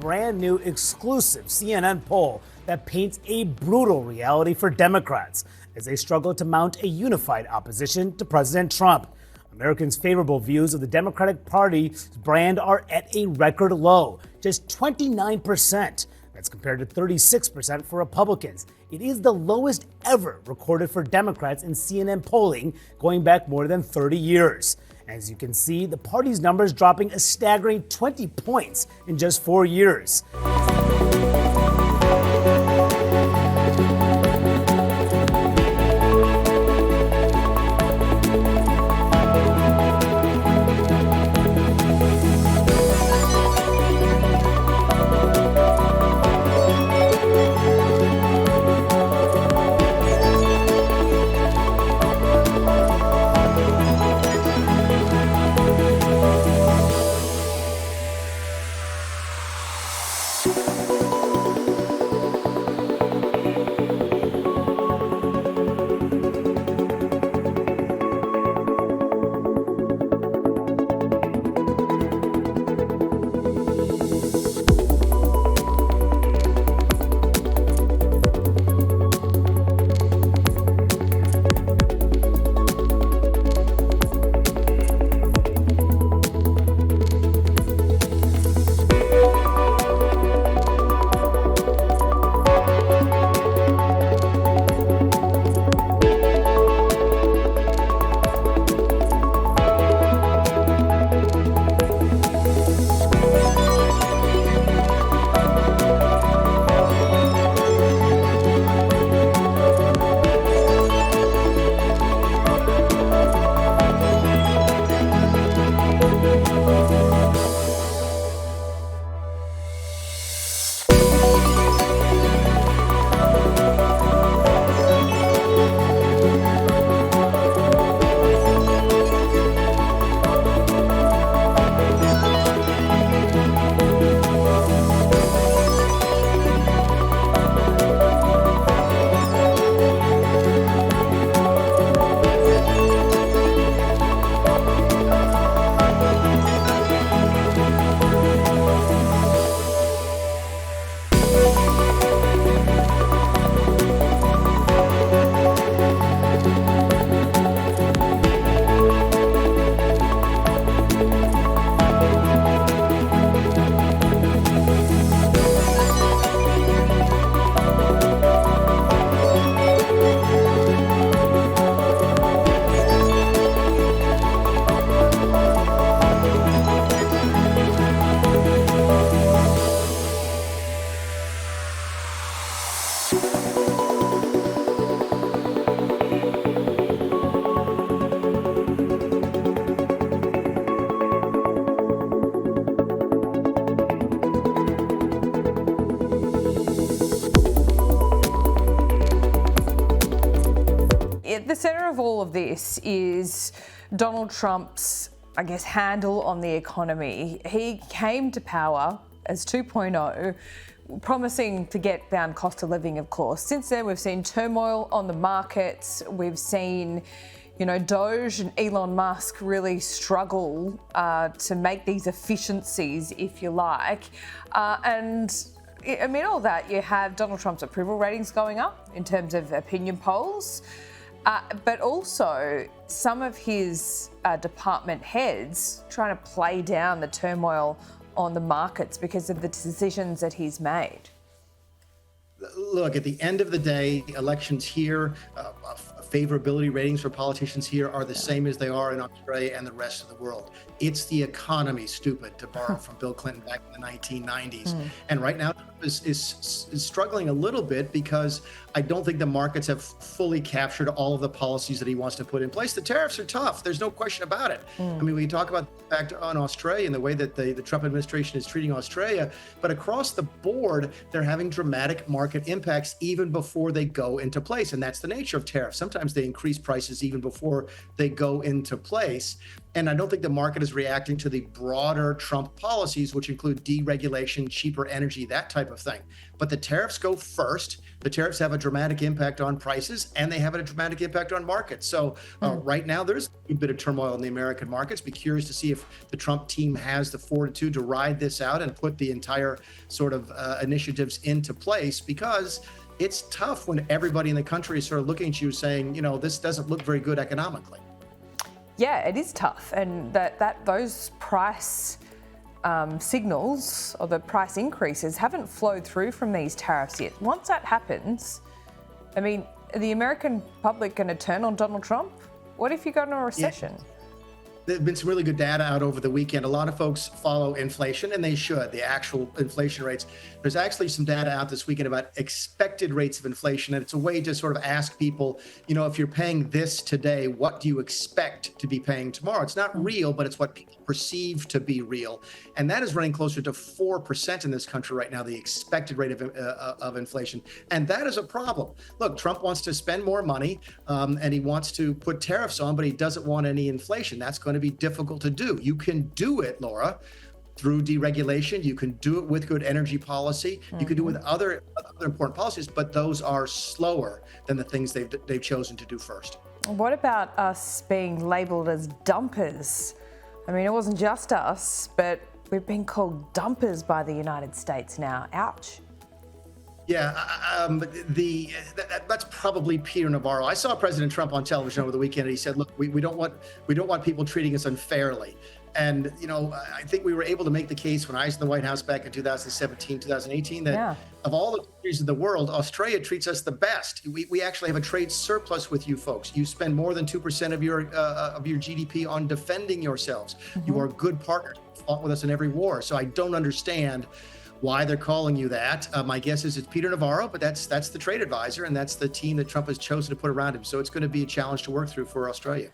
brand new exclusive CNN poll that paints a brutal reality for Democrats as they struggle to mount a unified opposition to President Trump. Americans' favorable views of the Democratic Party's brand are at a record low, just 29%. That's compared to 36% for Republicans. It is the lowest ever recorded for Democrats in CNN polling going back more than 30 years. As you can see, the party's numbers dropping a staggering 20 points in just 4 years. At the center of all of this is Donald Trump's, I guess, handle on the economy. He came to power as 2.0, promising to get down cost of living, of course. Since then, we've seen turmoil on the markets. We've seen, Doge and Elon Musk really struggle to make these efficiencies, if you like. And amid all that, you have Donald Trump's approval ratings going up in terms of opinion polls. But also some of his department heads trying to play down the turmoil on the markets because of the decisions that he's made. Look, at the end of the day, elections here, favorability ratings for politicians here are the same as they are in Australia and the rest of the world. It's the economy, stupid, to borrow from Bill Clinton back in the 1990s. And right now is struggling a little bit because I don't think the markets have fully captured all of the policies that he wants to put in place. The tariffs are tough. There's no question about it. I mean, we talk about the impact on Australia and the way that the Trump administration is treating Australia, but across the board, they're having dramatic market impacts even before they go into place. And that's the nature of tariffs. Sometimes they increase prices even before they go into place. And I don't think the market is reacting to the broader Trump policies, which include deregulation, cheaper energy, that type type of thing. But the tariffs go first. The tariffs have a dramatic impact on prices, and they have a dramatic impact on markets. So right now, there's a bit of turmoil in the American markets. Be curious to see if the Trump team has the fortitude to ride this out and put the entire sort of initiatives into place, because it's tough when everybody in the country is sort of looking at you saying, you know, this doesn't look very good economically. Yeah, it is tough, and those price signals or the price increases haven't flowed through from these tariffs yet. Once that happens, I mean, are the American public going to turn on Donald Trump? What if you go into a recession? Yeah. There's been some really good data out over the weekend. A lot of folks follow inflation, and they should, the actual inflation rates. There's actually some data out this weekend about expected rates of inflation, and it's a way to sort of ask people, you know, if you're paying this today, what do you expect to be paying tomorrow? It's not real, but it's what people perceive to be real. And that is running closer to 4% in this country right now, the expected rate of inflation. And that is a problem. Look, Trump wants to spend more money, and he wants to put tariffs on, but he doesn't want any inflation. That's going to be difficult to do. You can do it, Laura, through deregulation. You can do it with good energy policy. You can do it with other important policies, but those are slower than the things they've chosen to do first. What about us being labelled as dumpers? I mean, it wasn't just us, but we've been called dumpers by the United States now. Ouch. Yeah, that's probably Peter Navarro. I saw President Trump on television over the weekend, and he said, "Look, we don't want people treating us unfairly." And you know, I think we were able to make the case when I was in the White House back in 2017, 2018, that of all the countries in the world, Australia treats us the best. We actually have a trade surplus with you folks. You spend more than 2% of your GDP on defending yourselves. You are good partners. You fought with us in every war. So I don't understand why they're calling you that. My guess is it's Peter Navarro, but that's the trade advisor, and that's the team that Trump has chosen to put around him. So it's going to be a challenge to work through for Australia.